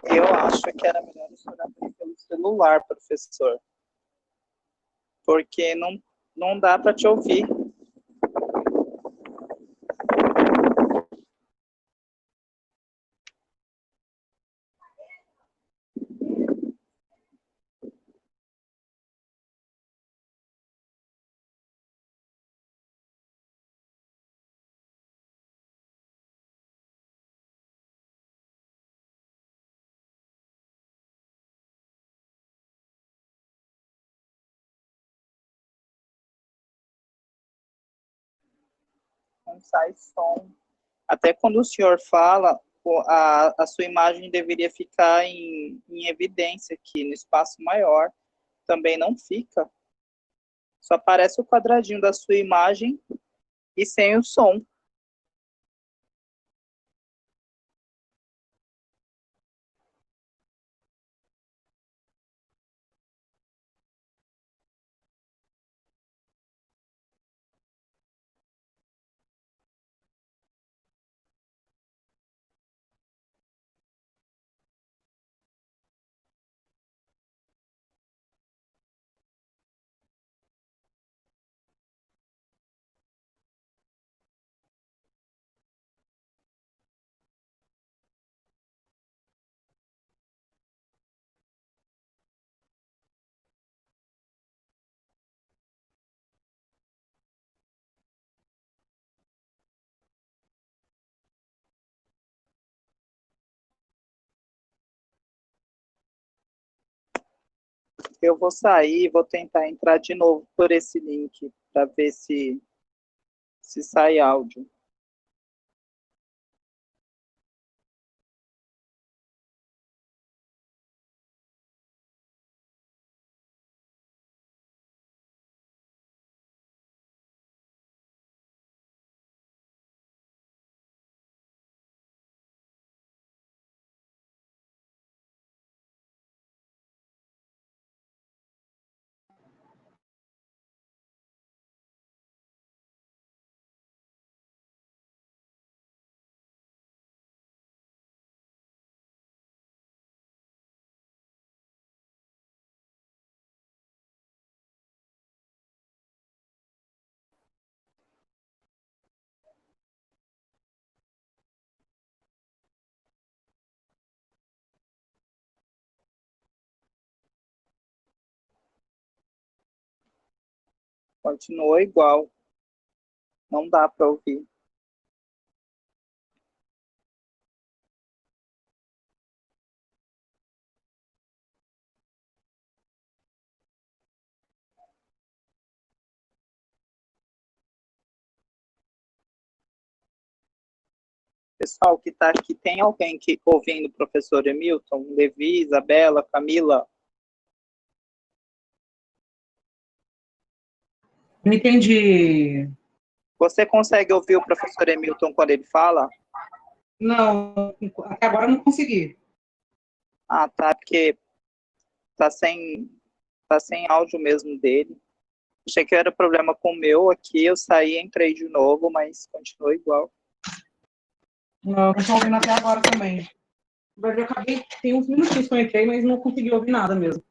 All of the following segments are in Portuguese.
Eu acho que era melhor o senhor abrir pelo celular, professor, porque não dá para te ouvir. Não sai som. Até quando o senhor fala, a sua imagem deveria ficar em evidência aqui, no espaço maior. Também não fica. Só aparece o quadradinho da sua imagem e sem o som. Eu vou sair e vou tentar entrar de novo por esse link para ver se sai áudio. Continuou igual. Não dá para ouvir. Pessoal que está aqui, tem alguém que ouvindo o professor Emilton? Levi, Isabela, Camila? Não entendi. Você consegue ouvir o professor Emilton quando ele fala? Não, até agora eu não consegui. Ah, tá, porque tá sem áudio mesmo dele. Achei que era problema com o meu aqui, eu saí, entrei de novo, mas continua igual. Não, eu estou ouvindo até agora também. Eu acabei, tem uns minutinhos que eu entrei, mas não consegui ouvir nada mesmo.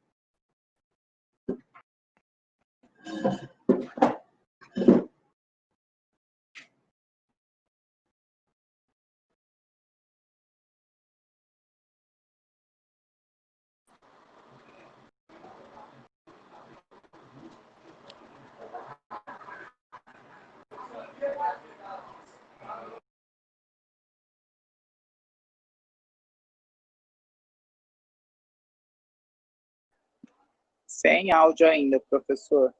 Sem áudio ainda, professor.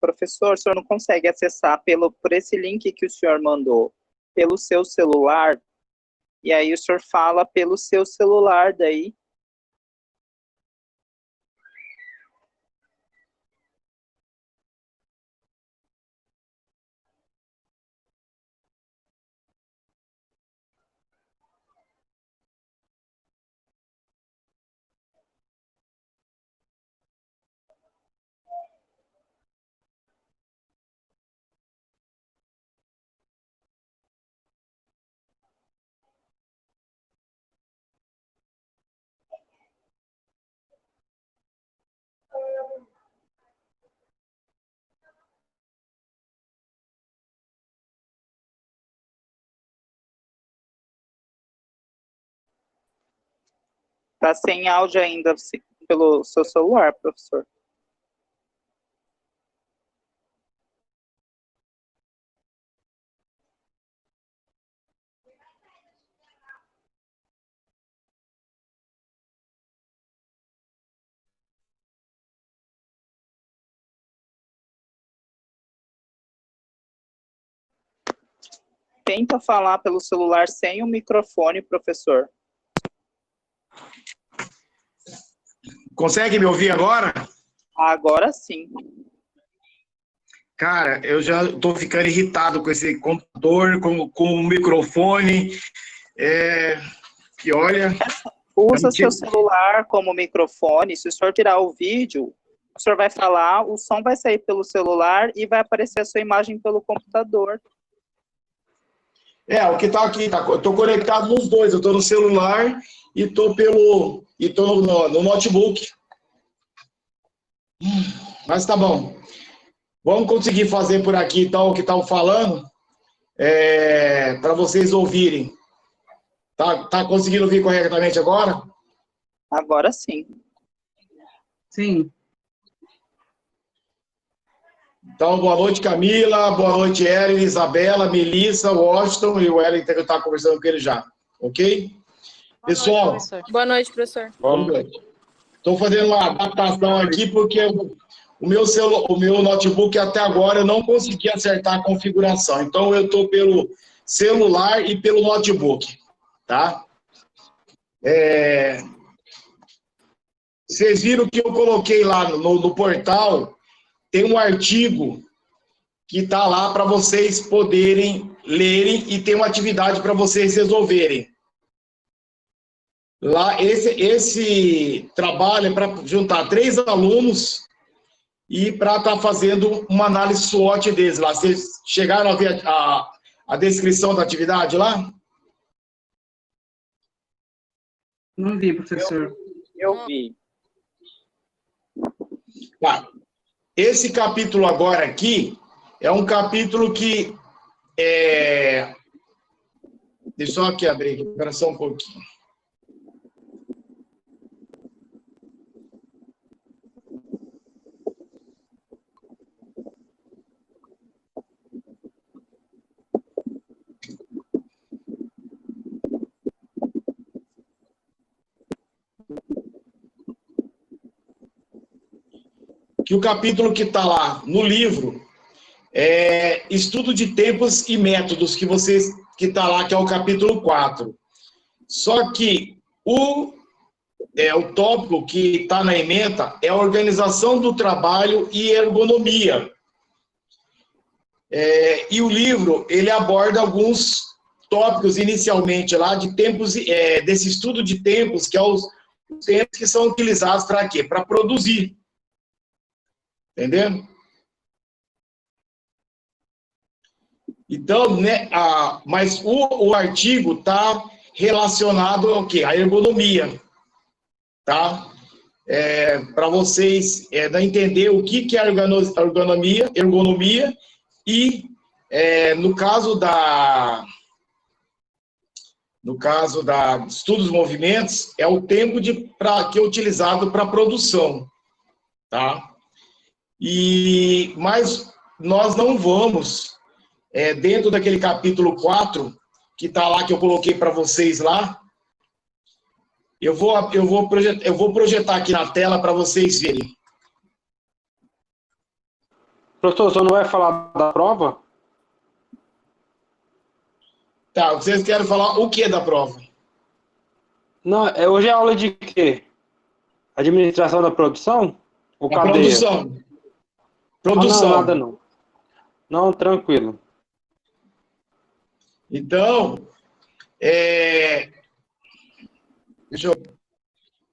Professor, o senhor não consegue acessar por esse link que o senhor mandou, pelo seu celular, e aí o senhor fala pelo seu celular daí. Tá sem áudio ainda pelo seu celular, professor. Tenta falar pelo celular sem o microfone, professor. Consegue me ouvir agora? Agora sim. Cara, eu já estou ficando irritado com esse computador, com o microfone. Que olha. Usa seu celular como microfone. Se o senhor tirar o vídeo, o senhor vai falar, o som vai sair pelo celular e vai aparecer a sua imagem pelo computador. O que está aqui, eu estou conectado nos dois. Eu estou no celular e estou no notebook. Mas tá bom. Vamos conseguir fazer por aqui então o que estão falando, para vocês ouvirem. Tá conseguindo ouvir corretamente agora? Agora sim. Sim. Então, boa noite, Camila. Boa noite, Ellen, Isabela, Melissa, Washington e o Ellen, que eu estava conversando com ele já. Ok? Pessoal. Boa noite, professor. Boa noite. Estou fazendo uma adaptação aqui porque o meu notebook até agora eu não consegui acertar a configuração. Então, eu estou pelo celular e pelo notebook. Tá? Vocês viram que eu coloquei lá no portal, tem um artigo que está lá para vocês poderem lerem e tem uma atividade para vocês resolverem. Lá, esse trabalho é para juntar 3 alunos e para estar fazendo uma análise SWOT deles lá. Vocês chegaram a ver a descrição da atividade lá? Não vi, professor. Eu vi. Tá. Esse capítulo agora aqui é um capítulo que deixa eu só aqui abrir, espera só um pouquinho. Que o capítulo que está lá no livro é Estudo de Tempos e Métodos, que está lá, que é o capítulo 4. Só que o tópico que está na ementa é a organização do trabalho e ergonomia. E o livro, ele aborda alguns tópicos inicialmente lá de tempos, desse estudo de tempos, que é os tempos que são utilizados para quê? Para produzir. Entendendo? Então, né, mas o artigo está relacionado ao quê? À ergonomia, tá? Para vocês entender o que é ergonomia e, no caso da estudos dos movimentos, é o tempo que é utilizado para produção, tá? Mas nós não vamos, dentro daquele capítulo 4, que está lá, que eu coloquei para vocês lá, eu vou projetar aqui na tela para vocês verem. Professor, você não vai falar da prova? Tá, vocês querem falar o que da prova? Não, hoje é aula de quê? Administração da produção? Ou A cadeia? produção. Produção. Não, nada não. Não, tranquilo. Então, deixa eu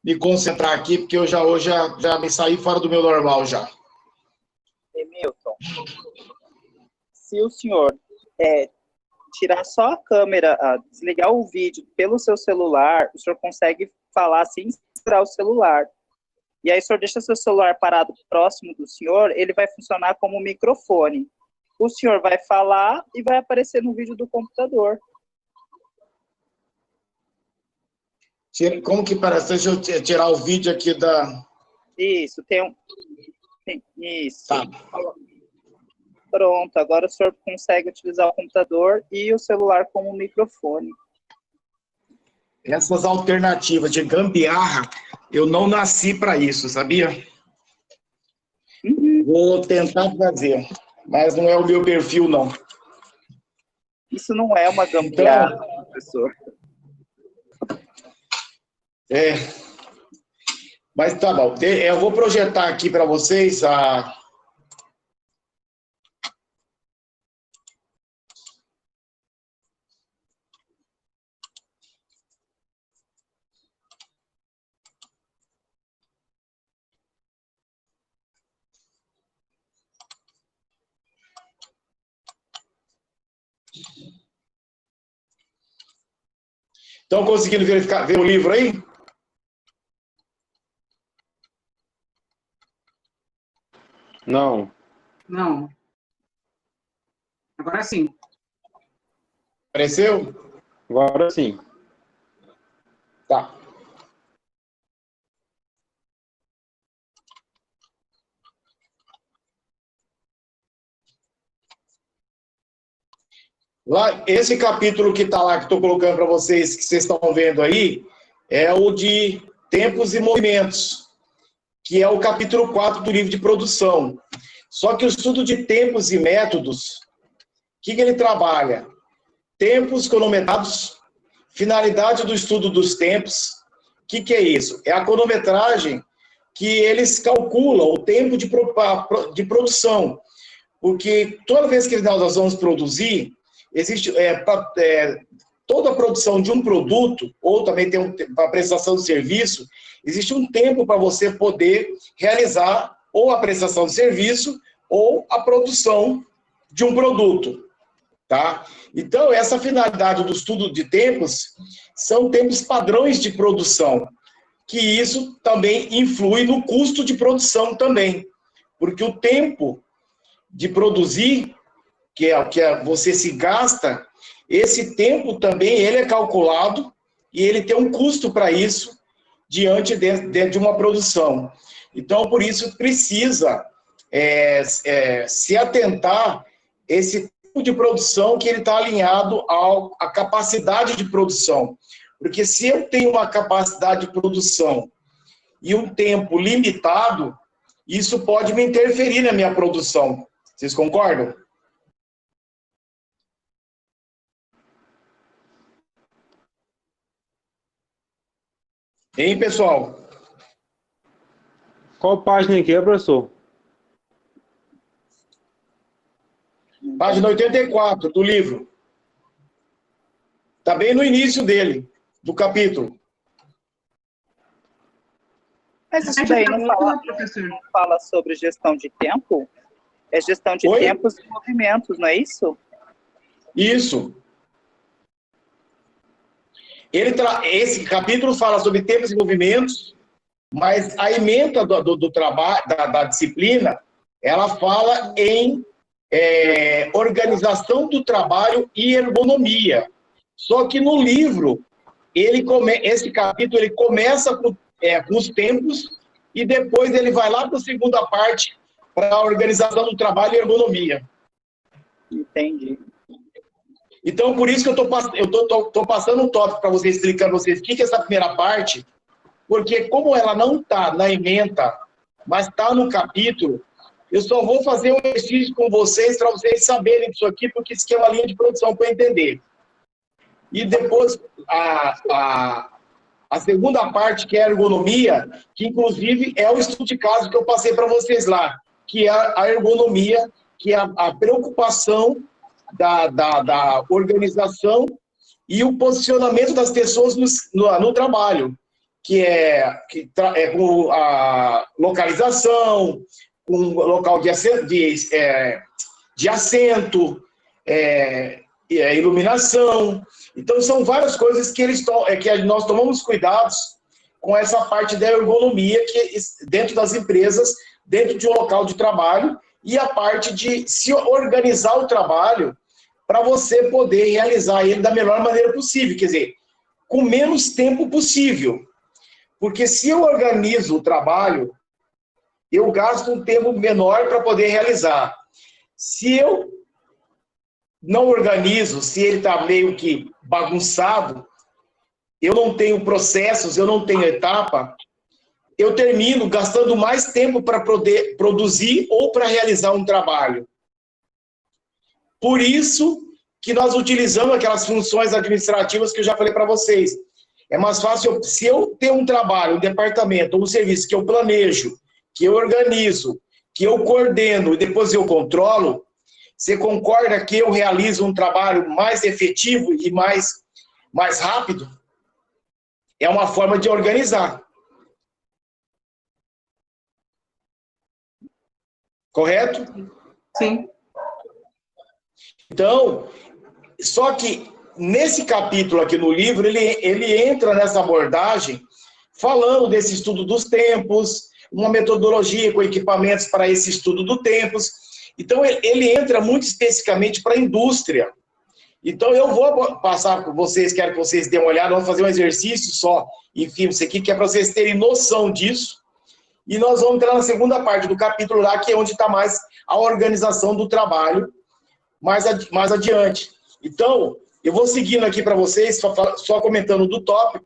me concentrar aqui, porque eu hoje já me saí fora do meu normal já. Emilton, se o senhor tirar só a câmera, desligar o vídeo pelo seu celular, o senhor consegue falar sem segurar o celular. E aí o senhor deixa seu celular parado próximo do senhor, ele vai funcionar como um microfone. O senhor vai falar e vai aparecer no vídeo do computador. Como que parece? Deixa eu tirar o vídeo aqui da... Isso, isso. Tá. Pronto, agora o senhor consegue utilizar o computador e o celular como microfone. Essas alternativas de gambiarra, eu não nasci para isso, sabia? Vou tentar fazer, mas não é o meu perfil, não. Isso não é uma gambiarra, professor. Mas tá bom. Eu vou projetar aqui para vocês a... Estão conseguindo ver o livro aí? Não. Não. Agora sim. Apareceu? Agora sim. Tá. Lá, esse capítulo que está lá, que estou colocando para vocês, que vocês estão vendo aí, é o de tempos e movimentos, que é o capítulo 4 do livro de produção. Só que o estudo de tempos e métodos, o que ele trabalha? Tempos cronometrados, finalidade do estudo dos tempos. O que é isso? É a cronometragem que eles calculam o tempo de produção. Porque toda vez que nós vamos produzir, existe toda a produção de um produto, ou também tem a prestação de serviço, existe um tempo para você poder realizar ou a prestação de serviço ou a produção de um produto, tá? Então, essa finalidade do estudo de tempos são tempos padrões de produção, que isso também influi no custo de produção também, porque o tempo de produzir, que você se gasta, esse tempo também ele é calculado e ele tem um custo para isso diante de uma produção. Então, por isso, precisa se atentar esse tipo de produção que ele está alinhado à capacidade de produção. Porque se eu tenho uma capacidade de produção e um tempo limitado, isso pode me interferir na minha produção. Vocês concordam? Hein, pessoal? Qual página que é, professor? Página 84 do livro. Está bem no início dele, do capítulo. Mas isso daí não fala sobre gestão de tempo? É gestão de tempos e movimentos, não é isso? Isso. Esse capítulo fala sobre tempos e movimentos, mas a ementa do trabalho, da disciplina, ela fala em organização do trabalho e ergonomia. Só que no livro, esse capítulo ele começa com os tempos e depois ele vai lá para a segunda parte, para a organização do trabalho e ergonomia. Entendi. Então, por isso que eu tô passando um tópico para vocês, explicando para vocês o que é essa primeira parte, porque como ela não está na ementa, mas está no capítulo, eu só vou fazer um exercício com vocês para vocês saberem disso aqui, porque isso aqui é uma linha de produção para entender. E depois, a segunda parte, que é a ergonomia, que inclusive é o estudo de caso que eu passei para vocês lá, que é a ergonomia, que é a preocupação da organização e o posicionamento das pessoas no trabalho, que é com a localização, com o local de assento, iluminação. Então, são várias coisas que nós tomamos cuidados com essa parte da ergonomia que dentro das empresas, dentro de um local de trabalho, e a parte de se organizar o trabalho para você poder realizar ele da melhor maneira possível. Quer dizer, com menos tempo possível. Porque se eu organizo o trabalho, eu gasto um tempo menor para poder realizar. Se eu não organizo, se ele está meio que bagunçado, eu não tenho processos, eu não tenho etapa, eu termino gastando mais tempo para poder produzir ou para realizar um trabalho. Por isso que nós utilizamos aquelas funções administrativas que eu já falei para vocês. É mais fácil, se eu tenho um trabalho, um departamento, um serviço que eu planejo, que eu organizo, que eu coordeno e depois eu controlo, você concorda que eu realizo um trabalho mais efetivo e mais rápido? É uma forma de organizar. Correto? Sim. Então, só que nesse capítulo aqui no livro, ele entra nessa abordagem falando desse estudo dos tempos, uma metodologia com equipamentos para esse estudo dos tempos. Então, ele entra muito especificamente para a indústria. Então, eu vou passar para vocês, quero que vocês dêem uma olhada, vamos fazer um exercício só, enfim, isso aqui, que é para vocês terem noção disso. E nós vamos entrar na segunda parte do capítulo lá, que é onde está mais a organização do trabalho, mais adiante. Então, eu vou seguindo aqui para vocês, só comentando do tópico,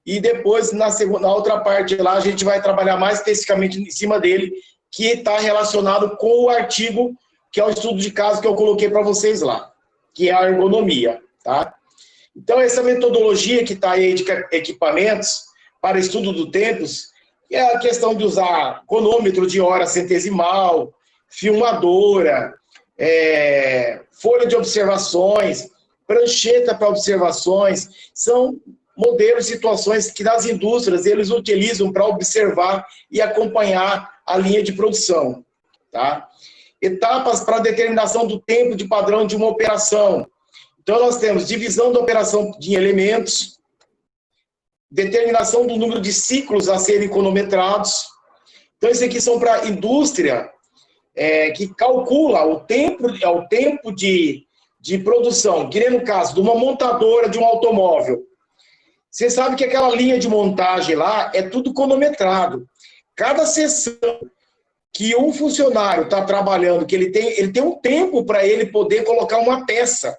e depois, na outra parte lá, a gente vai trabalhar mais especificamente em cima dele, que está relacionado com o artigo, que é o estudo de caso que eu coloquei para vocês lá, que é a ergonomia, tá? Então, essa metodologia que está aí de equipamentos para estudo do tempos, é a questão de usar cronômetro de hora centesimal, filmadora, folha de observações, prancheta para observações, são modelos, situações que nas indústrias eles utilizam para observar e acompanhar a linha de produção, tá? Etapas para determinação do tempo de padrão de uma operação. Então, nós temos divisão da operação de elementos, determinação do número de ciclos a serem cronometrados. Então, esses aqui são para a indústria, que calcula o tempo de produção, que nem no caso de uma montadora de um automóvel. Você sabe que aquela linha de montagem lá é tudo cronometrado. Cada sessão que um funcionário está trabalhando, que ele tem um tempo para ele poder colocar uma peça.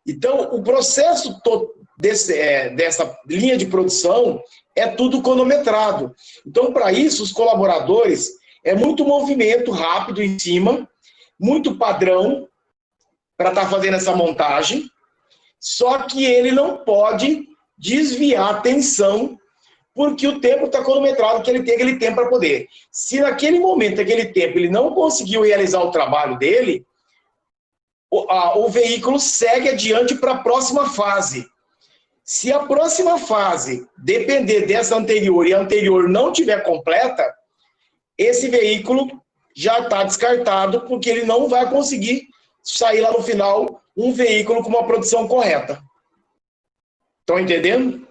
Então, o processo dessa linha de produção é tudo cronometrado. Então, para isso, os colaboradores, é muito movimento rápido em cima, muito padrão para estar fazendo essa montagem, só que ele não pode desviar a atenção, porque o tempo está cronometrado, que ele tem aquele tempo para poder. Se naquele momento, aquele tempo, ele não conseguiu realizar o trabalho dele, o veículo segue adiante para a próxima fase. Se a próxima fase depender dessa anterior e a anterior não tiver completa, esse veículo já está descartado, porque ele não vai conseguir sair lá no final um veículo com uma produção correta. Estão entendendo?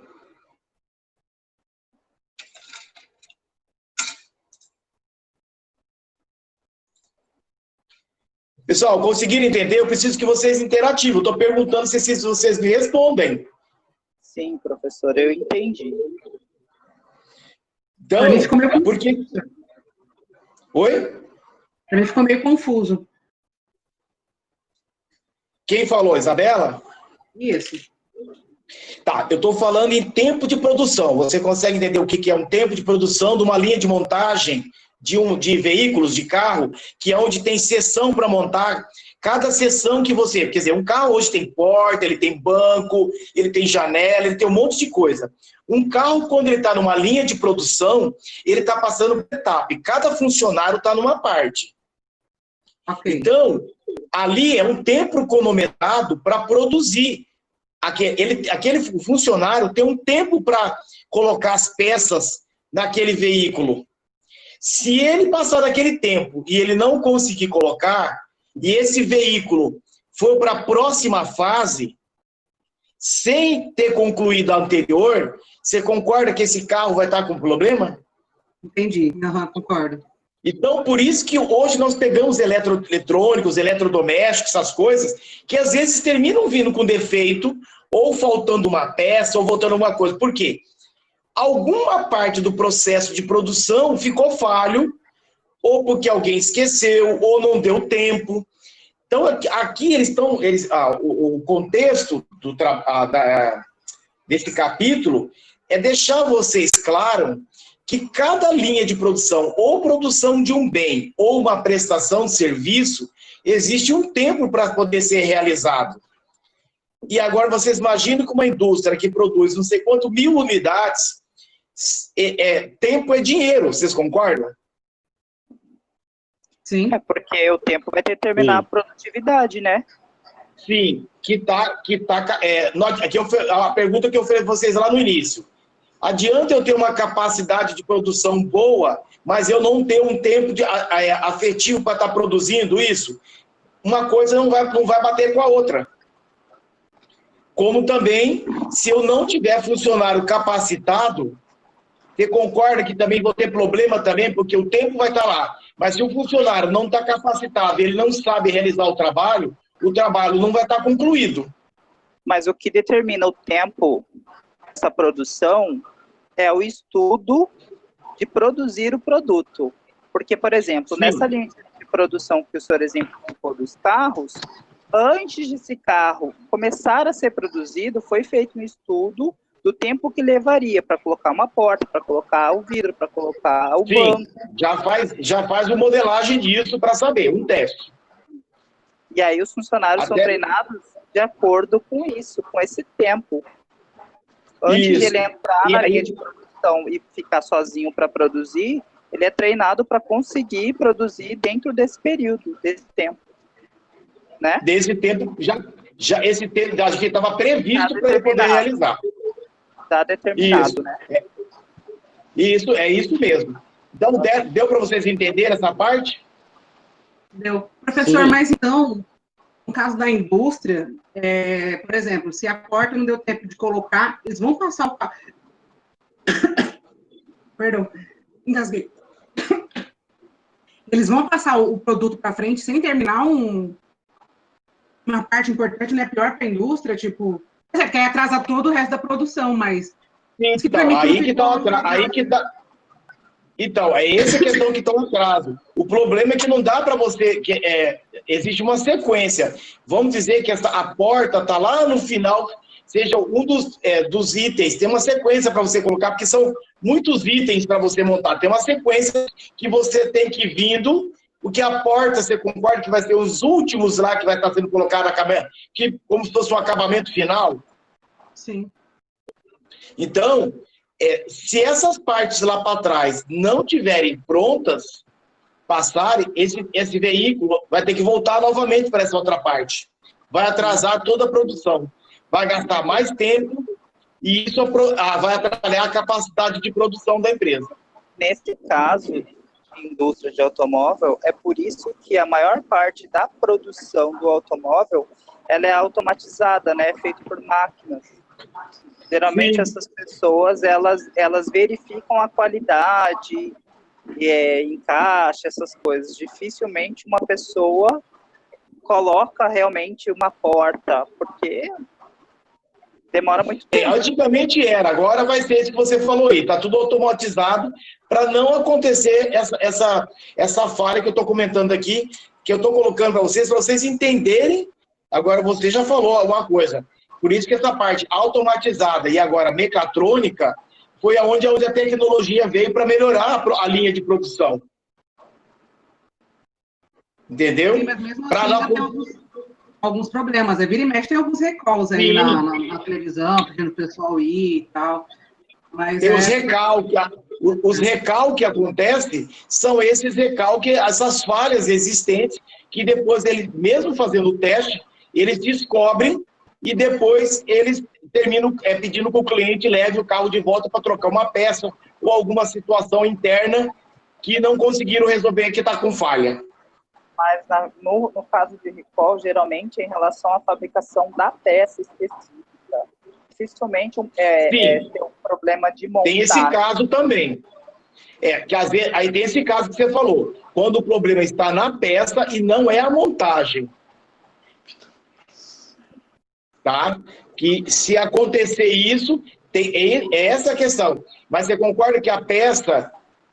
Pessoal, conseguiram entender? Eu preciso que vocês interativem. Estou perguntando se vocês me respondem. Sim, professor, eu entendi. Então, A gente ficou meio confuso. porque... Oi? A gente ficou meio confuso. Quem falou, Isabela? Isso. Tá, eu estou falando em tempo de produção. Você consegue entender o que é um tempo de produção de uma linha de montagem de veículos, de carro, que é onde tem seção para montar? Cada seção que você... Quer dizer, um carro hoje tem porta, ele tem banco, ele tem janela, ele tem um monte de coisa. Um carro, quando ele está numa linha de produção, ele está passando por etapa. E cada funcionário está numa parte. Okay. Então, ali é um tempo cronometrado para produzir. Aquele funcionário tem um tempo para colocar as peças naquele veículo. Se ele passar daquele tempo e ele não conseguir colocar, e esse veículo for para a próxima fase, sem ter concluído a anterior, você concorda que esse carro vai estar com problema? Entendi. Concordo. Então, por isso que hoje nós pegamos eletrônicos, eletrodomésticos, essas coisas, que às vezes terminam vindo com defeito, ou faltando uma peça, ou voltando alguma coisa. Por quê? Alguma parte do processo de produção ficou falho, ou porque alguém esqueceu, ou não deu tempo. Então, aqui eles estão... o contexto desse capítulo é deixar vocês claro que cada linha de produção, ou produção de um bem, ou uma prestação de serviço, existe um tempo para poder ser realizado. E agora vocês imaginam que uma indústria que produz não sei quanto 1000 unidades, tempo é dinheiro, vocês concordam? Sim. É porque o tempo vai determinar Sim. a produtividade, né? Sim, aqui a pergunta que eu fiz a vocês lá no início. Adianta eu ter uma capacidade de produção boa, mas eu não ter um tempo afetivo para estar produzindo isso? Uma coisa não vai bater com a outra. Como também, se eu não tiver funcionário capacitado, você concorda que também vou ter problema também, porque o tempo vai estar lá. Mas se o funcionário não está capacitado, ele não sabe realizar o trabalho não vai estar concluído. Mas o que determina o tempo dessa produção é o estudo de produzir o produto. Porque, por exemplo, Sim. nessa linha de produção que o senhor exemplificou dos carros, antes desse carro começar a ser produzido, foi feito um estudo do tempo que levaria para colocar uma porta, para colocar o vidro, para colocar o banco. Já faz uma modelagem disso para saber, um teste. E aí os funcionários são treinados de acordo com isso, com esse tempo. Antes de ele entrar na linha de produção e ficar sozinho para produzir, ele é treinado para conseguir produzir dentro desse período, desse tempo. Né? Desse tempo, esse tempo acho que estava previsto para ele poder realizar. Está determinado, isso. Né? É isso mesmo. Então, deu para vocês entenderem essa parte? Deu. Professor, sim. Mas então, no caso da indústria, por exemplo, se a porta não deu tempo de colocar, eles vão passar o... Perdão, engasguei. Eles vão passar o produto para frente sem terminar uma parte importante, não é pior para a indústria, tipo... Quer atrasar todo o resto da produção, mas... Então, é essa questão que está no atraso. O problema é que não dá para você... existe uma sequência. Vamos dizer que a porta está lá no final, seja um dos itens. Tem uma sequência para você colocar, porque são muitos itens para você montar. Tem uma sequência que você tem que ir vindo, porque a porta, você concorda que vai ser os últimos lá que vai estar sendo colocado, como se fosse um acabamento final? Sim. Então... se essas partes lá para trás não tiverem prontas, passarem, esse veículo vai ter que voltar novamente para essa outra parte. Vai atrasar toda a produção. Vai gastar mais tempo e isso vai atrapalhar a capacidade de produção da empresa. Nesse caso, indústria de automóvel, é por isso que a maior parte da produção do automóvel ela é automatizada, né? É feito por máquinas. Geralmente sim. Essas pessoas, elas verificam a qualidade, encaixa, essas coisas. Dificilmente uma pessoa coloca realmente uma porta, porque demora muito tempo. Antigamente era, agora vai ser isso que você falou aí, está tudo automatizado para não acontecer essa falha que eu estou comentando aqui, que eu estou colocando para vocês entenderem. Agora você já falou alguma coisa. Por isso que essa parte automatizada e agora mecatrônica foi onde a tecnologia veio para melhorar a linha de produção. Entendeu? Sim, mas mesmo assim, tem alguns problemas. Vira e mexe tem alguns recalques aí na televisão, pedindo o pessoal ir e tal. Mas tem os recalques que acontecem são esses recalques, essas falhas existentes, que depois eles, mesmo fazendo o teste, eles descobrem e depois eles terminam pedindo que o cliente leve o carro de volta para trocar uma peça ou alguma situação interna que não conseguiram resolver, que está com falha. Mas no caso de recall, geralmente é em relação à fabricação da peça específica. Dificilmente tem um problema de montagem. Tem esse caso também. Que às vezes, aí tem esse caso que você falou, quando o problema está na peça e não é a montagem. Tá? que se acontecer isso, é essa a questão. Mas você concorda que a peça,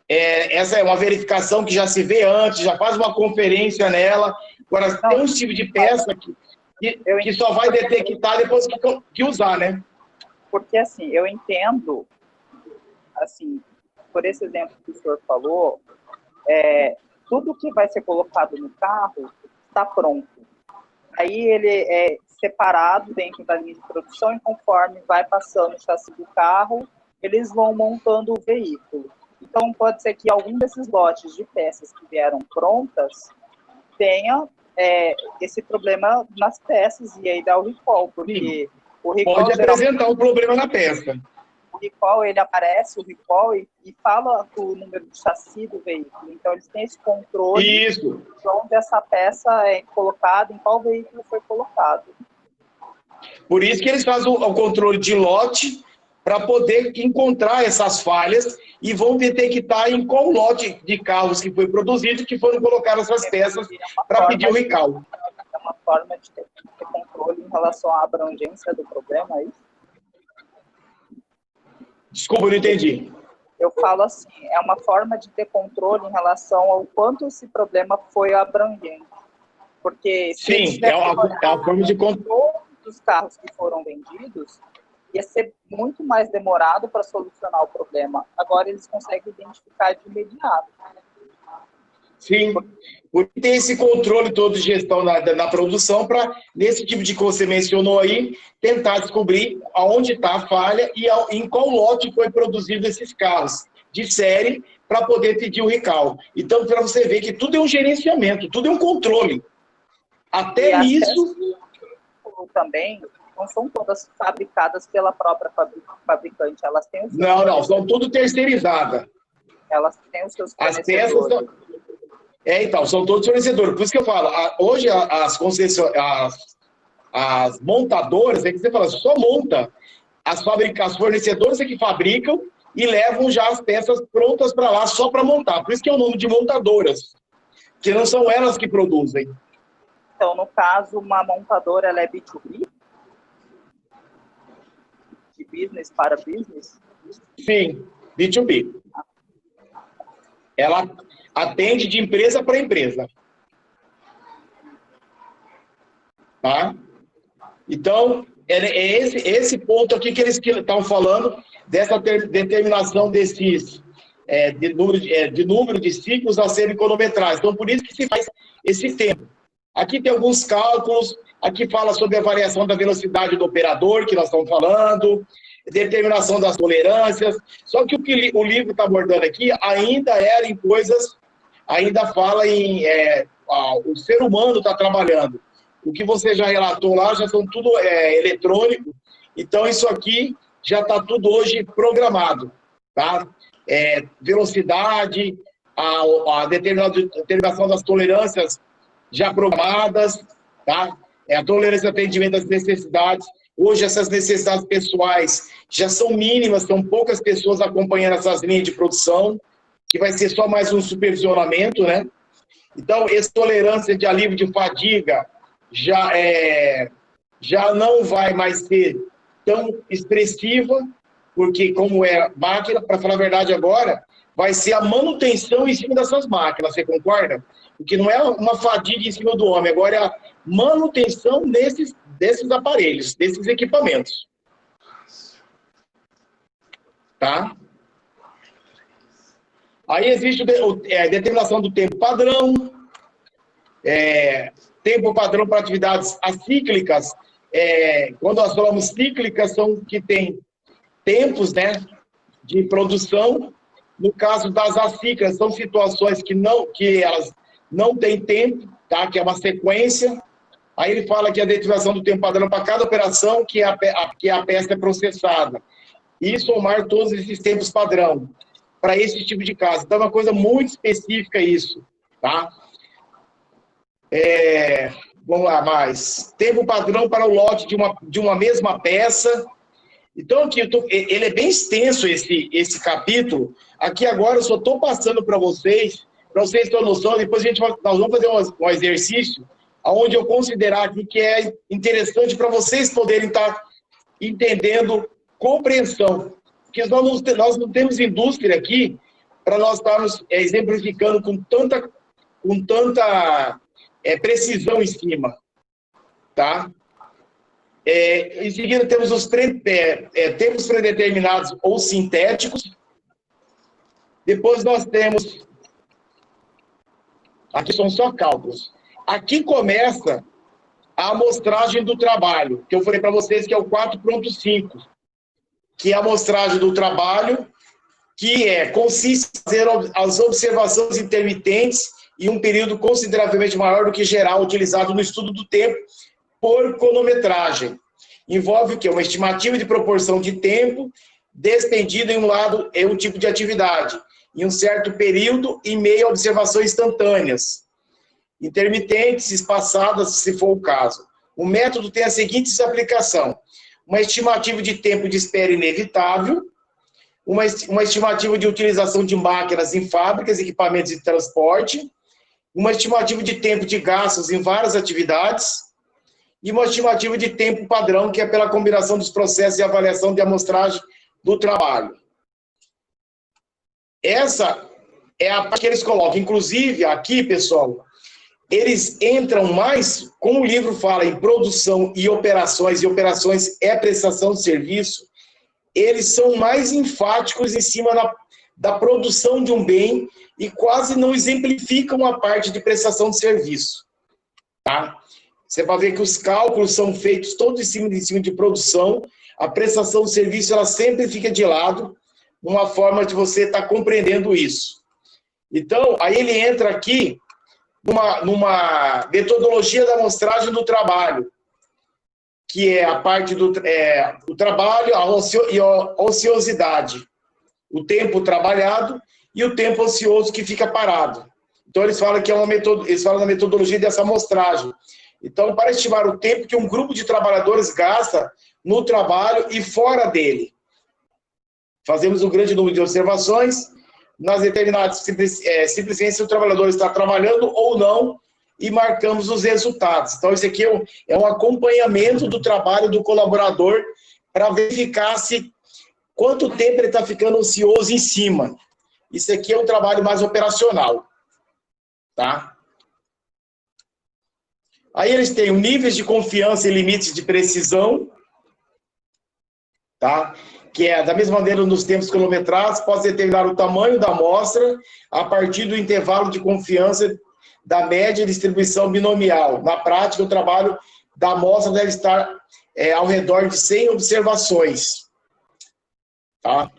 essa é uma verificação que já se vê antes, já faz uma conferência nela. Agora, tem um tipo de peça que só vai detectar depois que usar, né? Porque, assim, eu entendo, assim, por esse exemplo que o senhor falou, tudo que vai ser colocado no carro está pronto. Aí ele é separado dentro da linha de produção e conforme vai passando o chassi do carro, eles vão montando o veículo. Então, pode ser que algum desses lotes de peças que vieram prontas tenha esse problema nas peças e aí dá o recall, porque o recall pode apresentar um problema na peça. O recall, ele aparece, o recall, e fala o número de chassi do veículo. Então, eles têm esse controle de onde essa peça é colocada, em qual veículo foi colocado. Por isso que eles fazem o controle de lote para poder encontrar essas falhas e vão detectar em qual lote de carros que foi produzido que foram colocadas essas peças para pedir o recall. É uma forma de ter controle em relação à abrangência do problema, é isso? Desculpa, eu não entendi. Eu falo assim, é uma forma de ter controle em relação ao quanto esse problema foi abrangente. Porque sim, é uma forma de controle. Todos os carros que foram vendidos, ia ser muito mais demorado para solucionar o problema. Agora eles conseguem identificar de imediato. Sim, porque tem esse controle todo de gestão na produção para, nesse tipo de que você mencionou aí, tentar descobrir aonde está a falha e em qual lote foi produzido esses carros de série para poder pedir o recall. Então, para você ver que tudo é um gerenciamento, tudo é um controle. Até nisso... Também não são todas fabricadas pela própria fabricante, elas têm os seus Não, são tudo terceirizadas. Elas têm os seus fornecedores. As peças então, são todos fornecedores. Por isso que eu falo, hoje as montadoras, é que você fala, só monta. As fornecedoras é que fabricam e levam já as peças prontas para lá, só para montar. Por isso que é o nome de montadoras, que não são elas que produzem. Então, no caso, uma montadora, ela é B2B? De business para business? Sim, B2B. Ela atende de empresa para empresa. Tá? Então, é esse ponto aqui que eles estão falando, dessa determinação desses de número de ciclos a serem cronometrados. Então, por isso que se faz esse tempo. Aqui tem alguns cálculos, aqui fala sobre a variação da velocidade do operador, que nós estamos falando, determinação das tolerâncias, só que o que o livro está abordando aqui ainda era em coisas, ainda fala em... o ser humano está trabalhando. O que você já relatou lá já são tudo eletrônico, então isso aqui já está tudo hoje programado, tá? Velocidade, a determinação das tolerâncias já programadas, tá? A tolerância de atendimento das necessidades. Hoje, essas necessidades pessoais já são mínimas, são poucas pessoas acompanhando essas linhas de produção, que vai ser só mais um supervisionamento, né? Então, essa tolerância de alívio de fadiga já não vai mais ser tão expressiva, porque como é máquina, para falar a verdade agora, vai ser a manutenção em cima dessas máquinas, você concorda? Porque não é uma fadiga em cima do homem, agora é a manutenção desses aparelhos, desses equipamentos. Tá? Aí existe a determinação do tempo padrão, tempo padrão para atividades acíclicas. Quando nós falamos cíclicas, são que tem tempos, né, de produção. No caso das acíclicas, são situações que elas não têm tempo, tá? Que é uma sequência. Aí ele fala que a determinação do tempo padrão para cada operação que a peça é processada. E somar todos esses tempos padrão para esse tipo de caso. Então, é uma coisa muito específica isso, tá? Vamos lá, mais. Tempo padrão para o lote de uma mesma peça. Então, aqui, ele é bem extenso, esse capítulo. Aqui agora eu só estou passando para vocês terem noção. Depois nós vamos fazer um exercício onde eu considerar aqui que é interessante para vocês poderem estar entendendo compreensão. Porque nós não temos indústria aqui para nós estarmos exemplificando com tanta precisão em cima. Tá? Em seguida, temos os tempos predeterminados ou sintéticos. Depois nós temos... Aqui são só cálculos. Aqui começa a amostragem do trabalho, que eu falei para vocês que é o 4.5, que é a amostragem do trabalho, que consiste em fazer as observações intermitentes em um período consideravelmente maior do que geral utilizado no estudo do tempo por cronometragem. Envolve o quê? Uma estimativa de proporção de tempo despendido em um tipo de atividade, em um certo período, em meio a observações instantâneas, intermitentes, espaçadas, se for o caso. O método tem a seguinte aplicação: uma estimativa de tempo de espera inevitável, uma estimativa de utilização de máquinas em fábricas, equipamentos de transporte, uma estimativa de tempo de gastos em várias atividades e uma estimativa de tempo padrão, que é pela combinação dos processos de avaliação de amostragem do trabalho. Essa é a parte que eles colocam. Inclusive, aqui, pessoal, eles entram mais, como o livro fala em produção e operações é prestação de serviço, eles são mais enfáticos em cima da produção de um bem e quase não exemplificam a parte de prestação de serviço. Tá? Você vai ver que os cálculos são feitos todos em cima de produção, a prestação de serviço ela sempre fica de lado, uma forma de você estar compreendendo isso. Então, aí ele entra aqui numa metodologia da amostragem do trabalho, que é a parte do trabalho e a ociosidade, o tempo trabalhado e o tempo ocioso que fica parado. Então, eles falam que eles falam da metodologia dessa amostragem. Então, para estimar o tempo que um grupo de trabalhadores gasta no trabalho e fora dele. Fazemos um grande número de observações nas determinadas simplesmente se o trabalhador está trabalhando ou não e marcamos os resultados. Então, isso aqui é um acompanhamento do trabalho do colaborador para verificar quanto tempo ele está ficando ocioso em cima. Isso aqui é um trabalho mais operacional. Tá? Aí eles têm níveis de confiança e limites de precisão, tá? Que é, da mesma maneira, nos tempos cronometrados, pode determinar o tamanho da amostra a partir do intervalo de confiança da média e distribuição binomial. Na prática, o trabalho da amostra deve estar ao redor de 100 observações. Tá?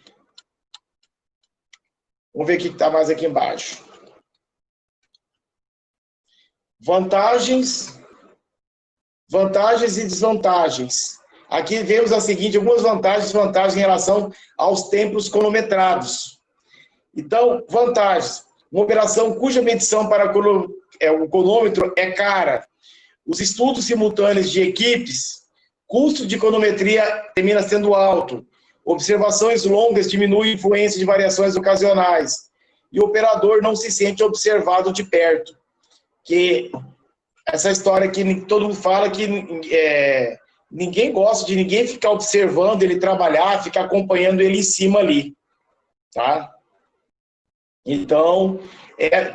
Vamos ver o que está mais aqui embaixo. Vantagens e desvantagens. Aqui vemos algumas vantagens em relação aos tempos cronometrados. Então, vantagens. Uma operação cuja medição para o cronômetro é cara. Os estudos simultâneos de equipes, custo de cronometria termina sendo alto. Observações longas diminuem a influência de variações ocasionais. E o operador não se sente observado de perto. Que essa história que todo mundo fala que ninguém gosta de ninguém ficar observando ele trabalhar, ficar acompanhando ele em cima ali, tá? Então,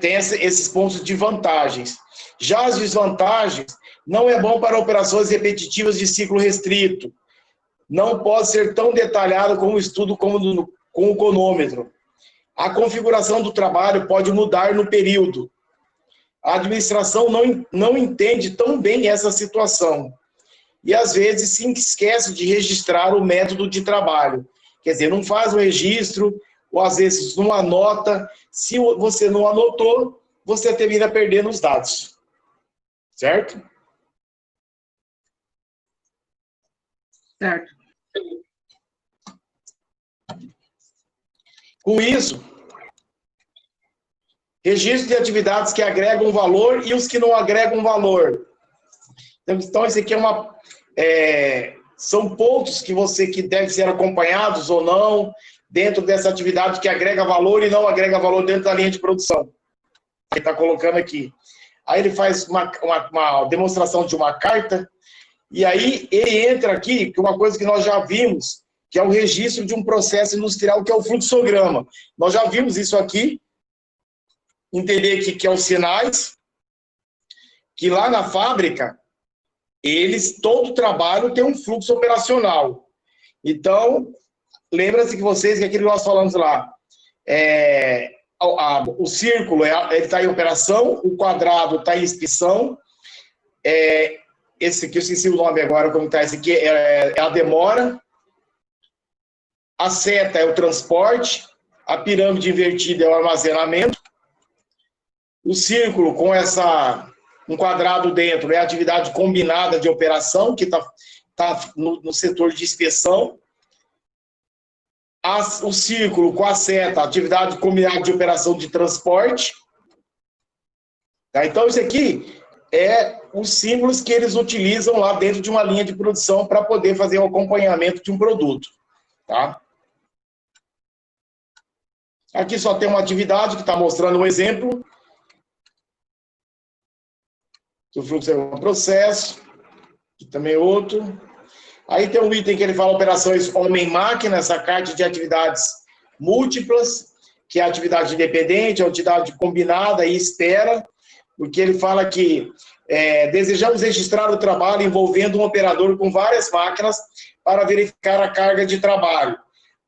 tem esses pontos de vantagens. Já as desvantagens, não é bom para operações repetitivas de ciclo restrito. Não pode ser tão detalhado como o estudo com o cronômetro. A configuração do trabalho pode mudar no período. A administração não entende tão bem essa situação. E, às vezes, se esquece de registrar o método de trabalho. Quer dizer, não faz o registro, ou, às vezes, não anota. Se você não anotou, você termina perdendo os dados. Certo? Certo. Com isso, registro de atividades que agregam valor e os que não agregam valor. Então, esse aqui são pontos que devem ser acompanhados ou não dentro dessa atividade que agrega valor e não agrega valor dentro da linha de produção. Ele está colocando aqui. Aí ele faz uma demonstração de uma carta E aí ele entra aqui, que é uma coisa que nós já vimos, que é o registro de um processo industrial, que é o fluxograma. Nós já vimos isso aqui, entender que é os sinais, que lá na fábrica, todo trabalho tem um fluxo operacional. Então, lembra-se que vocês, que aquilo que nós falamos lá, o círculo ele está em operação, o quadrado está em inspeção, esse aqui, eu esqueci o nome agora, como está esse aqui, é a demora, a seta é o transporte, a pirâmide invertida é o armazenamento, o círculo com um quadrado dentro é a atividade combinada de operação, que está no setor de inspeção, o círculo com a seta, atividade combinada de operação de transporte. Tá? Então, isso aqui é os símbolos que eles utilizam lá dentro de uma linha de produção para poder fazer o acompanhamento de um produto. Tá? Aqui só tem uma atividade que está mostrando um exemplo. O fluxo é um processo. Aqui também outro. Aí tem um item que ele fala operações homem-máquina, essa carta de atividades múltiplas, que é a atividade independente, a atividade combinada e espera, porque ele fala que desejamos registrar o trabalho envolvendo um operador com várias máquinas para verificar a carga de trabalho.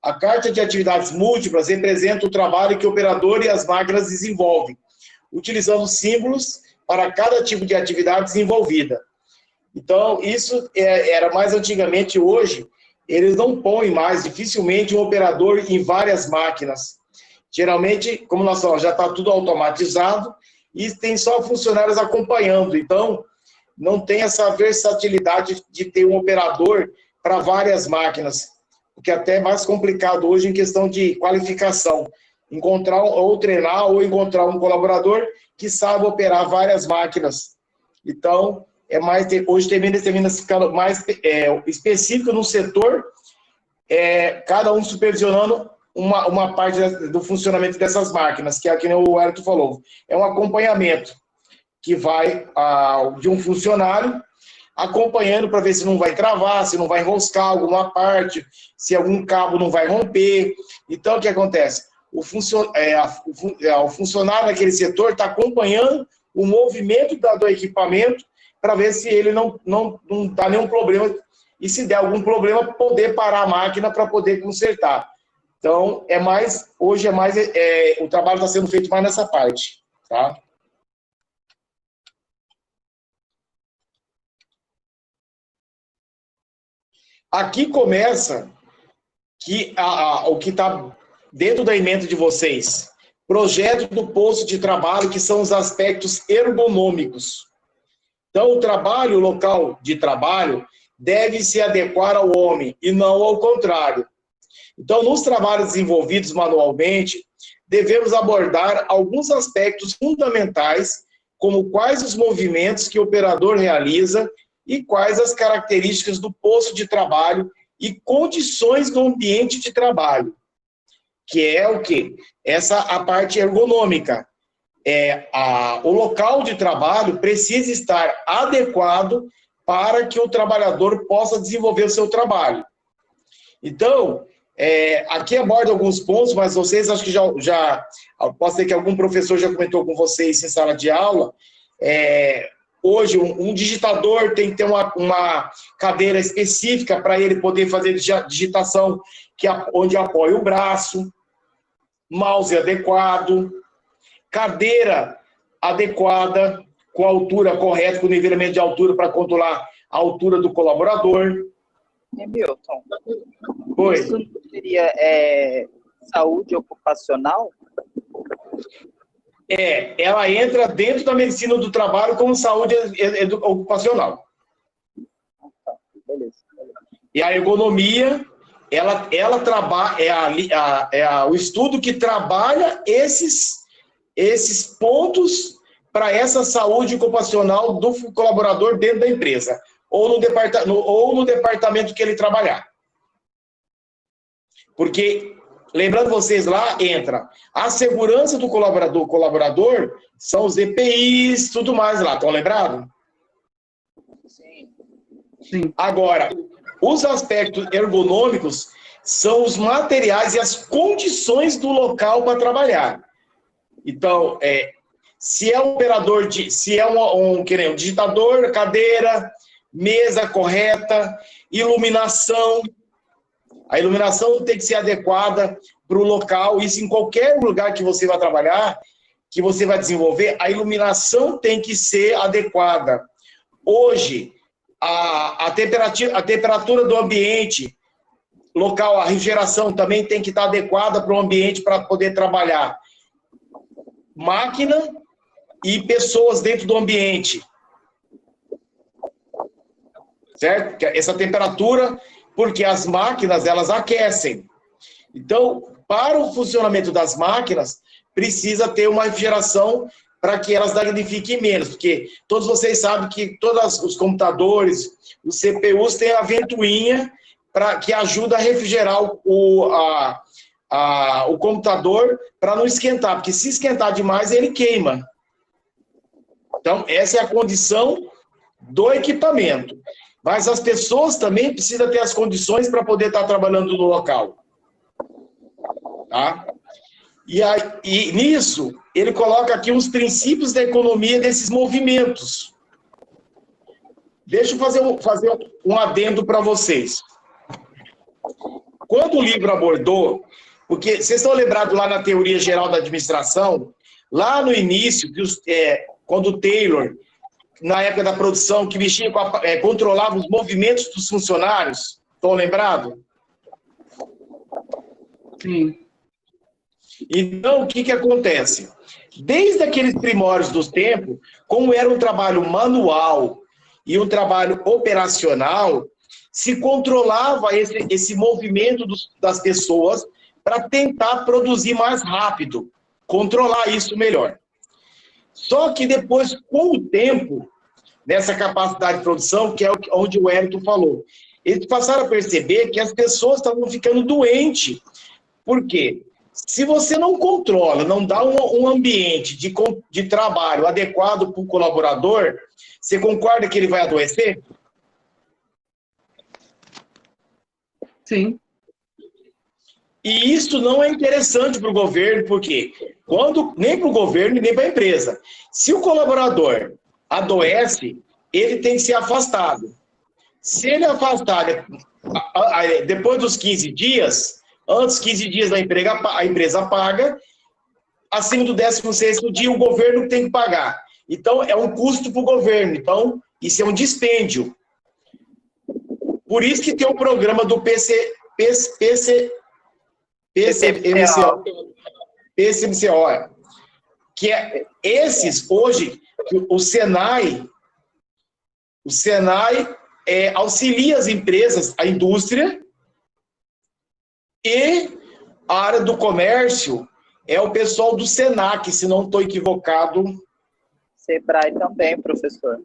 A carta de atividades múltiplas representa o trabalho que o operador e as máquinas desenvolvem, utilizando símbolos para cada tipo de atividade desenvolvida. Então, isso era mais antigamente. Hoje, eles não põem mais, dificilmente, um operador em várias máquinas. Geralmente, como nós falamos, já está tudo automatizado e tem só funcionários acompanhando. Então, não tem essa versatilidade de ter um operador para várias máquinas, o que é até mais complicado hoje em questão de qualificação. Encontrar ou treinar ou encontrar um colaborador que saiba operar várias máquinas. Então, hoje termina ficando mais específico no setor, cada um supervisionando uma parte do funcionamento dessas máquinas, que é que o Wellington falou. É um acompanhamento que vai de um funcionário acompanhando para ver se não vai travar, se não vai enroscar alguma parte, se algum cabo não vai romper. Então, o que acontece? O funcionário daquele setor está acompanhando o movimento do equipamento para ver se ele não dá nenhum problema, e se der algum problema, poder parar a máquina para poder consertar. Então, hoje o trabalho está sendo feito mais nessa parte, tá? Aqui começa o que está dentro da ementa de vocês. Projeto do posto de trabalho, que são os aspectos ergonômicos. Então, o local de trabalho deve se adequar ao homem e não ao contrário. Então, nos trabalhos desenvolvidos manualmente, devemos abordar alguns aspectos fundamentais, como quais os movimentos que o operador realiza e quais as características do posto de trabalho e condições do ambiente de trabalho, que é o quê? A parte ergonômica. O local de trabalho precisa estar adequado para que o trabalhador possa desenvolver o seu trabalho. Então, aqui aborda alguns pontos, mas vocês acho que já pode ser que algum professor já comentou com vocês em sala de aula. Hoje, um digitador tem que ter uma cadeira específica para ele poder fazer digitação onde apoia o braço, mouse adequado, cadeira adequada, com a altura correta, com o nivelamento de altura para controlar a altura do colaborador. Milton, Oi. Isso seria saúde ocupacional? Ela entra dentro da medicina do trabalho como saúde ocupacional. Beleza. E a ergonomia, ela trabalha, o estudo que trabalha esses pontos para essa saúde ocupacional do colaborador dentro da empresa, ou no departamento que ele trabalhar. Porque, lembrando vocês, lá entra a segurança do colaborador, são os EPIs, tudo mais lá, estão lembrados? Sim. Sim. Agora, os aspectos ergonômicos são os materiais e as condições do local para trabalhar. Então, se é um operador, se é um digitador, cadeira, mesa correta, iluminação. A iluminação tem que ser adequada para o local. Isso em qualquer lugar que você vai trabalhar, que você vai desenvolver, a iluminação tem que ser adequada. Hoje, a temperatura do ambiente local, a refrigeração também tem que estar adequada para o ambiente para poder trabalhar. Máquina e pessoas dentro do ambiente. Certo? Essa temperatura, porque as máquinas, elas aquecem. Então, para o funcionamento das máquinas, precisa ter uma refrigeração para que elas danifiquem menos, porque todos vocês sabem que todos os computadores, os CPUs têm a ventoinha que ajuda a refrigerar o computador para não esquentar, porque se esquentar demais, ele queima. Então, essa é a condição do equipamento. Mas as pessoas também precisam ter as condições para poder estar trabalhando no local. Tá? E nisso, ele coloca aqui uns princípios da economia desses movimentos. Deixa eu fazer um adendo para vocês. Quando o livro abordou, porque vocês estão lembrados lá na teoria geral da administração, lá no início, quando o Taylor, na época da produção, que mexia controlava os movimentos dos funcionários, estão lembrados? Sim. Então, o que acontece? Desde aqueles primórdios dos tempos, como era um trabalho manual e um trabalho operacional, se controlava esse movimento das pessoas para tentar produzir mais rápido, controlar isso melhor. Só que depois, com o tempo, nessa capacidade de produção, que é onde o Wellington falou, eles passaram a perceber que as pessoas estavam ficando doentes. Por quê? Se você não controla, não dá um ambiente de trabalho adequado para o colaborador, você concorda que ele vai adoecer? Sim. E isso não é interessante para o governo, porque nem para o governo nem para a empresa. Se o colaborador adoece, ele tem que ser afastado. Se ele é afastado depois dos 15 dias, antes dos 15 dias a empresa paga, acima do 16º dia o governo tem que pagar. Então, é um custo para o governo. Então, isso é um dispêndio. Por isso que tem o programa do PCMCO, que é esses, hoje, o Senai auxilia as empresas, a indústria, e a área do comércio é o pessoal do Senac, se não estou equivocado. Sebrae também, professor.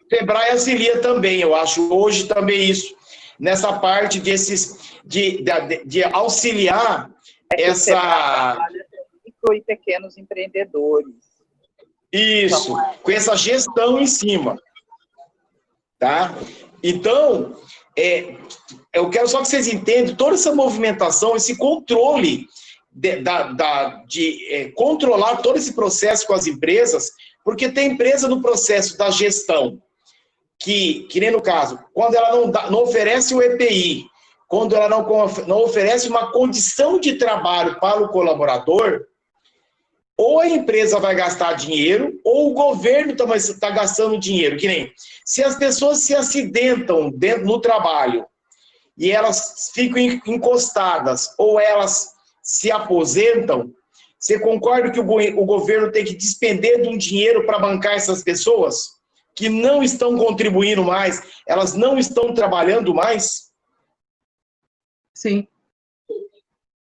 Sebrae auxilia também, eu acho, hoje também isso, nessa parte de auxiliar essa... Micro e pequenos empreendedores. Isso, com essa gestão em cima. Tá? Então, eu quero só que vocês entendam toda essa movimentação, esse controle de controlar todo esse processo com as empresas, porque tem empresa no processo da gestão, que nem no caso, quando ela não oferece o EPI, quando ela não oferece uma condição de trabalho para o colaborador, ou a empresa vai gastar dinheiro, ou o governo também está gastando dinheiro. Que nem, se as pessoas se acidentam no trabalho, e elas ficam encostadas, ou elas se aposentam, você concorda que o governo tem que despender de um dinheiro para bancar essas pessoas? Que não estão contribuindo mais, elas não estão trabalhando mais? Sim.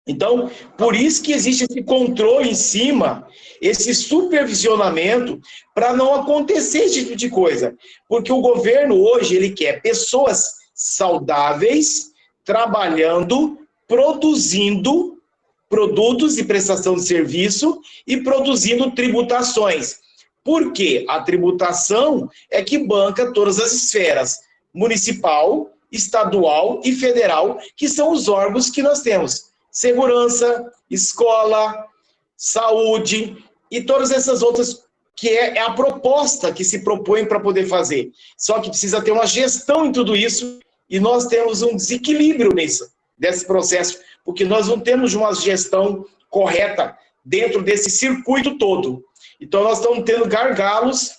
Então, por isso que existe esse controle em cima, esse supervisionamento, para não acontecer esse tipo de coisa. Porque o governo hoje, ele quer pessoas saudáveis, trabalhando, produzindo produtos e prestação de serviço e produzindo tributações. Por quê? A tributação é que banca todas as esferas. municipal, estadual e federal, que são os órgãos que nós temos. Segurança, escola, saúde e todas essas outras, que é a proposta que se propõe para poder fazer. Só que precisa ter uma gestão em tudo isso, e nós temos um desequilíbrio desse processo, porque nós não temos uma gestão correta dentro desse circuito todo. Então, nós estamos tendo gargalos.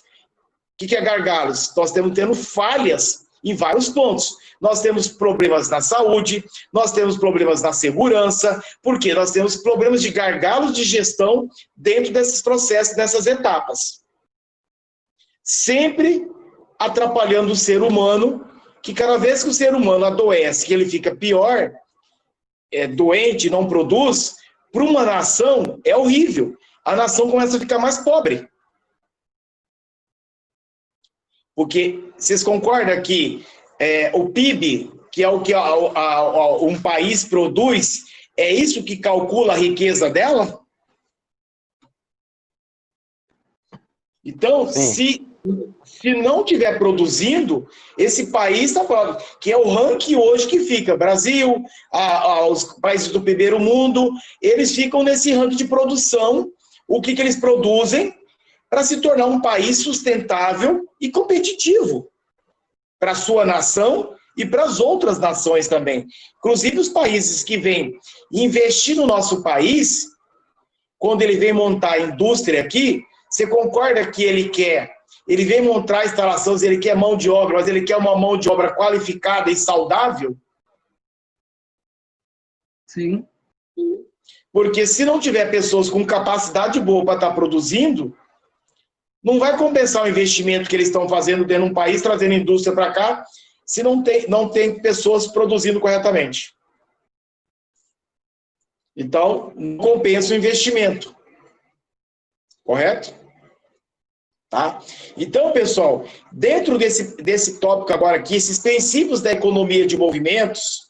O que é gargalos? Nós estamos tendo falhas em vários pontos. Nós temos problemas na saúde, nós temos problemas na segurança, porque nós temos problemas de gargalos de gestão dentro desses processos, dessas etapas. Sempre atrapalhando o ser humano, que cada vez que o ser humano adoece, que ele fica pior, doente, não produz, para uma nação é horrível. A nação começa a ficar mais pobre. Porque vocês concordam que o PIB, que é o que um país produz, é isso que calcula a riqueza dela? Então, se não estiver produzindo, esse país está falando, que é o ranking hoje que fica. Brasil, os países do primeiro mundo, eles ficam nesse ranking de produção, o que eles produzem, para se tornar um país sustentável e competitivo para a sua nação e para as outras nações também. Inclusive, os países que vêm investir no nosso país, quando ele vem montar a indústria aqui, você concorda que ele vem montar instalações, ele quer mão de obra, mas ele quer uma mão de obra qualificada e saudável? Sim. Porque se não tiver pessoas com capacidade boa para estar produzindo, não vai compensar o investimento que eles estão fazendo dentro de um país, trazendo indústria para cá, se não tem pessoas produzindo corretamente. Então, não compensa o investimento. Correto? Tá? Então, pessoal, dentro desse tópico agora aqui, esses princípios da economia de movimentos,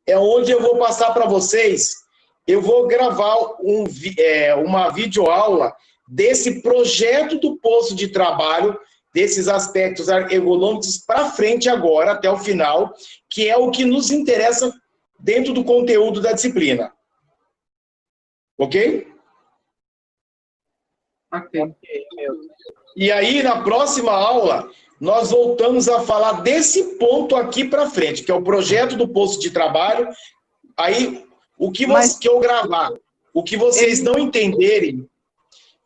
é onde eu vou passar para vocês, eu vou gravar uma videoaula desse projeto do posto de trabalho, desses aspectos ergonômicos para frente agora, até o final, que é o que nos interessa dentro do conteúdo da disciplina. Ok? Ok. E aí, na próxima aula, nós voltamos a falar desse ponto aqui para frente, que é o projeto do posto de trabalho. Aí, que eu gravar, o que vocês não entenderem,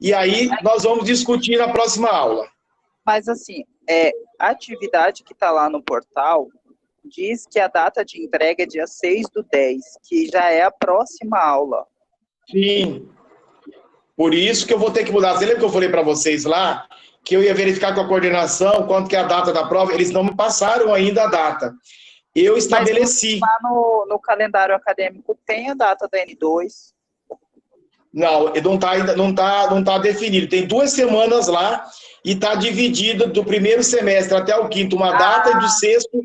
e aí nós vamos discutir na próxima aula. Mas, assim, a atividade que está lá no portal diz que a data de entrega é dia 6/10, que já é a próxima aula. Sim. Por isso que eu vou ter que mudar. Você lembra que eu falei para vocês lá que eu ia verificar com a coordenação quanto que é a data da prova? Eles não me passaram ainda a data. Eu estabeleci. Mas lá no calendário acadêmico tem a data da N2. Não, não tá definido. Tem 2 semanas lá e está dividido do primeiro semestre até o quinto uma data e do sexto.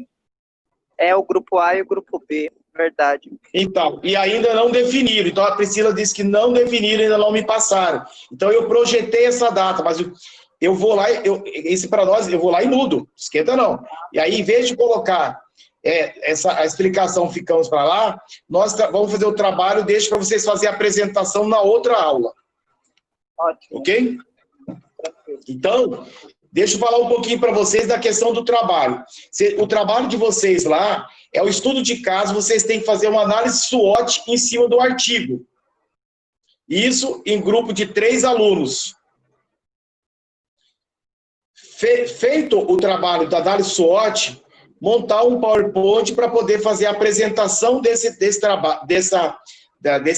É o grupo A e o grupo B, verdade. Então, e ainda não definiram. Então a Priscila disse que não definiram, ainda não me passaram. Então eu projetei essa data, mas eu vou lá, esse para nós, eu vou lá e mudo, esquenta não. E aí, em vez de colocar a explicação ficamos para lá, nós vamos fazer o trabalho, deixo para vocês fazerem a apresentação na outra aula. Ótimo. Ok? Então, deixa eu falar um pouquinho para vocês da questão do trabalho. O trabalho de vocês lá é o estudo de caso, vocês têm que fazer uma análise SWOT em cima do artigo. Isso em grupo de 3 alunos. Feito o trabalho da análise SWOT, montar um PowerPoint para poder fazer a apresentação desse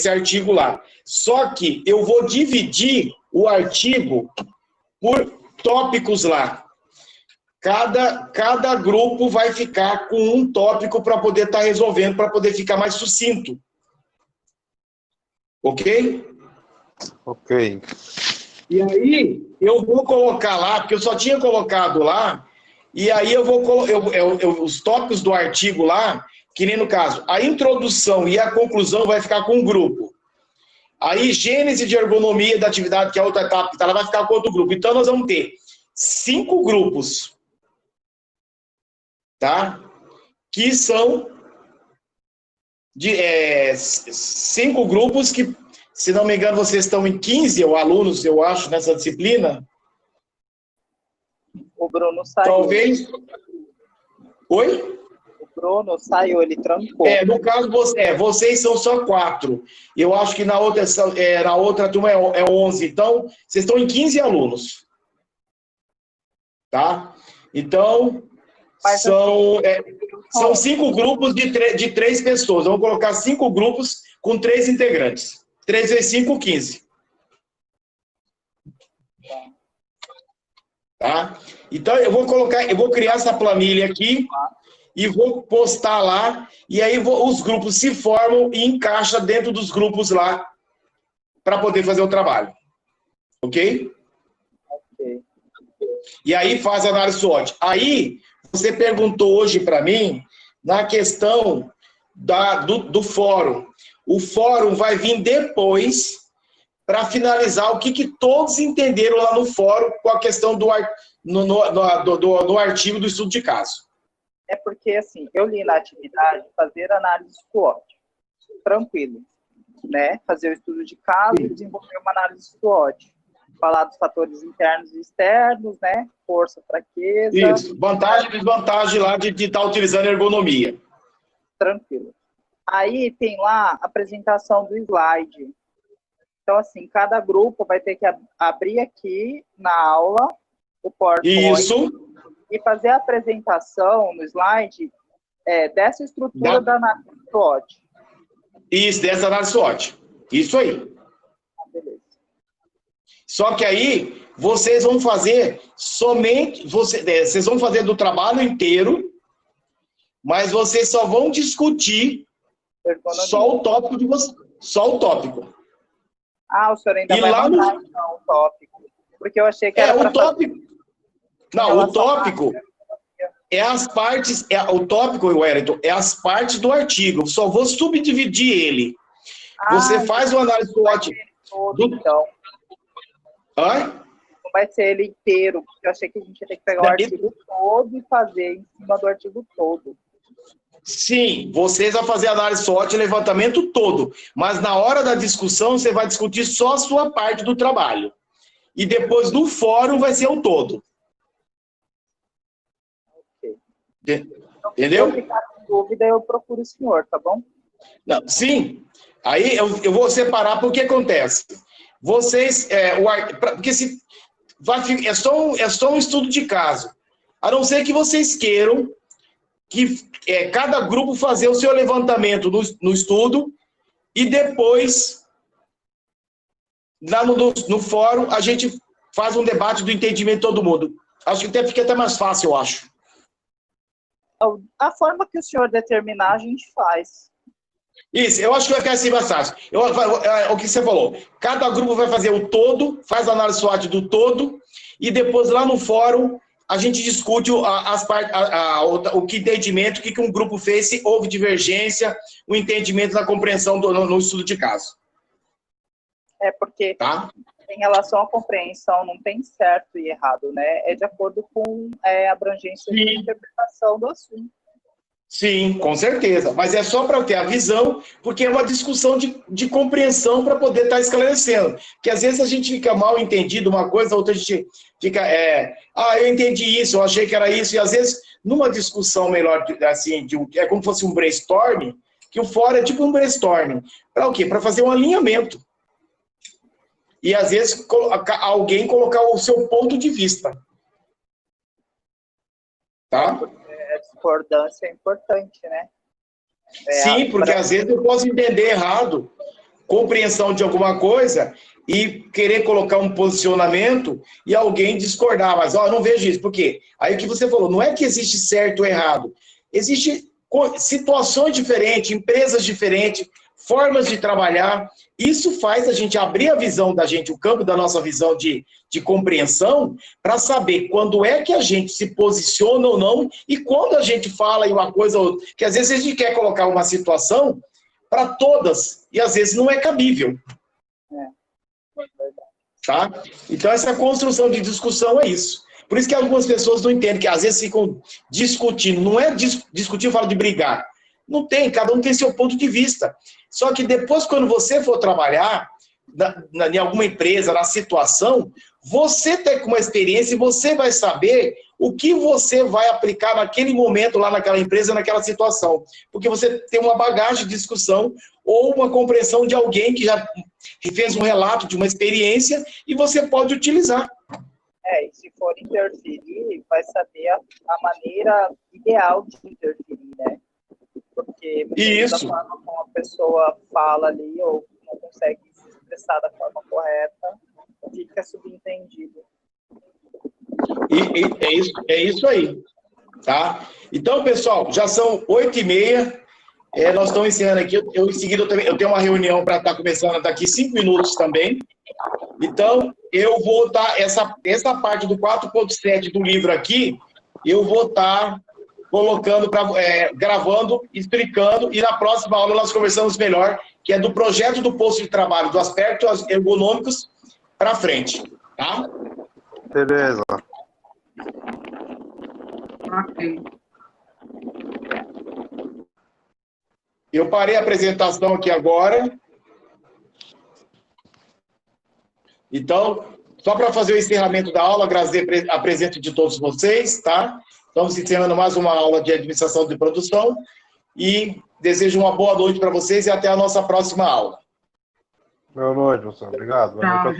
artigo lá. Só que eu vou dividir o artigo por tópicos lá. Cada grupo vai ficar com um tópico para poder estar resolvendo, para poder ficar mais sucinto. Ok? Ok. E aí, eu vou colocar lá, porque eu só tinha colocado lá, e aí eu vou os tópicos do artigo lá, que nem no caso, a introdução e a conclusão vai ficar com um grupo. Aí, gênese de ergonomia da atividade, que é a outra etapa, que tá lá, vai ficar com outro grupo. Então, nós vamos ter 5 grupos. tá? Que são de 5 grupos que, se não me engano, vocês estão em 15 alunos, eu acho, nessa disciplina. O Bruno saiu. Talvez. Oi? O Bruno saiu, ele trancou. No caso, vocês são só 4. Eu acho que na outra turma é 11. Então, vocês estão em 15 alunos. Tá? Então, são 5 grupos de 3 pessoas. Vamos colocar 5 grupos com 3 integrantes. 3 vezes 5, 15. Tá? Então, eu vou criar essa planilha aqui e vou postar lá, e aí os grupos se formam e encaixam dentro dos grupos lá para poder fazer o trabalho. Ok? Ok. E aí faz a análise SWOT. Aí, você perguntou hoje para mim, na questão do fórum. O fórum vai vir depois para finalizar o que todos entenderam lá no fórum com a questão do artigo do estudo de caso. É porque, assim, eu li na atividade fazer análise SWOT. Tranquilo, né? Fazer o estudo de caso e desenvolver uma análise SWOT. Falar dos fatores internos e externos, né? Força, fraqueza. Isso, vantagem e desvantagem lá de estar utilizando ergonomia. Tranquilo. Aí tem lá a apresentação do slide. Então, assim, cada grupo vai ter que abrir aqui na aula o PowerPoint. Isso. E fazer a apresentação no slide dessa estrutura da análise SWOT. Isso, dessa análise SWOT. Isso aí. Beleza. Só que aí, vocês vão fazer vocês vão fazer do trabalho inteiro, mas vocês só vão discutir só o tópico de vocês. Só o tópico. Ah, o senhor ainda vai mandar, então, o tópico. Porque eu achei que era o tópico. Não, o tópico é as partes... o tópico, Wellington, é as partes do artigo. Eu só vou subdividir ele. Você faz uma análise SWOT... Então. Hã? Não vai ser ele inteiro, porque eu achei que a gente ia ter que pegar o artigo todo e fazer em cima do artigo todo. Sim, vocês vão fazer análise SWOT e levantamento todo, mas na hora da discussão você vai discutir só a sua parte do trabalho. E depois no fórum vai ser o todo. Ok. Entendeu? Se eu ficar com dúvida, eu procuro o senhor, tá bom? Não, sim. Aí eu vou separar porque acontece. Vocês, porque se é só um estudo de caso. A não ser que vocês queiram que cada grupo fazer o seu levantamento no estudo e depois, lá no fórum, a gente faz um debate do entendimento de todo mundo. Acho que fica até mais fácil, eu acho. A forma que o senhor determinar, a gente faz. Isso, eu acho que vai ficar assim mais fácil. O que você falou, cada grupo vai fazer o todo, faz a análise SWOT do todo, e depois lá no fórum a gente discute o que entendimento, o que um grupo fez, se houve divergência, o entendimento da compreensão no estudo de caso. Porque tá? Em relação à compreensão não tem certo e errado, né? É de acordo com a abrangência de interpretação do assunto. Sim, com certeza. Mas é só para ter a visão, porque é uma discussão de compreensão para poder estar esclarecendo. Porque às vezes a gente fica mal entendido uma coisa, a outra a gente fica... eu entendi isso, eu achei que era isso. E às vezes, numa discussão melhor, assim, é como se fosse um brainstorming, que o fórum é tipo um brainstorming. Para o quê? Para fazer um alinhamento. E às vezes alguém colocar o seu ponto de vista. Tá? A discordância é importante, né? Sim, porque às vezes eu posso entender errado, compreensão de alguma coisa e querer colocar um posicionamento e alguém discordar, mas eu não vejo isso. Por quê? Aí o que você falou, não é que existe certo ou errado, existe situações diferentes, empresas diferentes, formas de trabalhar. Isso faz a gente abrir a visão da gente, o campo da nossa visão de compreensão, para saber quando é que a gente se posiciona ou não, e quando a gente fala em uma coisa, que às vezes a gente quer colocar uma situação para todas, e às vezes não é cabível. Tá? Então essa construção de discussão é isso. Por isso que algumas pessoas não entendem, que às vezes ficam discutindo. Não é discutir, eu falo de brigar. Não tem, cada um tem seu ponto de vista. Só que depois, quando você for trabalhar em alguma empresa, na situação, você tem uma experiência e você vai saber o que você vai aplicar naquele momento lá naquela empresa, naquela situação. Porque você tem uma bagagem de discussão ou uma compreensão de alguém que já fez um relato de uma experiência e você pode utilizar. E se for interferir, vai saber a maneira ideal de interferir, né? Porque da forma como a pessoa fala ali ou não consegue se expressar da forma correta, fica subentendido. E é isso aí, tá? Então, pessoal, já são 8h30, nós estamos encerrando aqui. Em seguida, eu tenho uma reunião para estar começando daqui 5 minutos também. Então, eu vou estar, essa parte do 4.7 do livro aqui, eu vou estar colocando, gravando, explicando, e na próxima aula nós conversamos melhor, que é do projeto do posto de trabalho, dos aspectos ergonômicos para frente, tá? Beleza. Ok. Eu parei a apresentação aqui agora. Então, só para fazer o encerramento da aula, agradecer a presença de todos vocês, tá? Estamos encerrando mais uma aula de administração de produção e desejo uma boa noite para vocês e até a nossa próxima aula. Boa noite, professor. Obrigado. Boa noite a todos.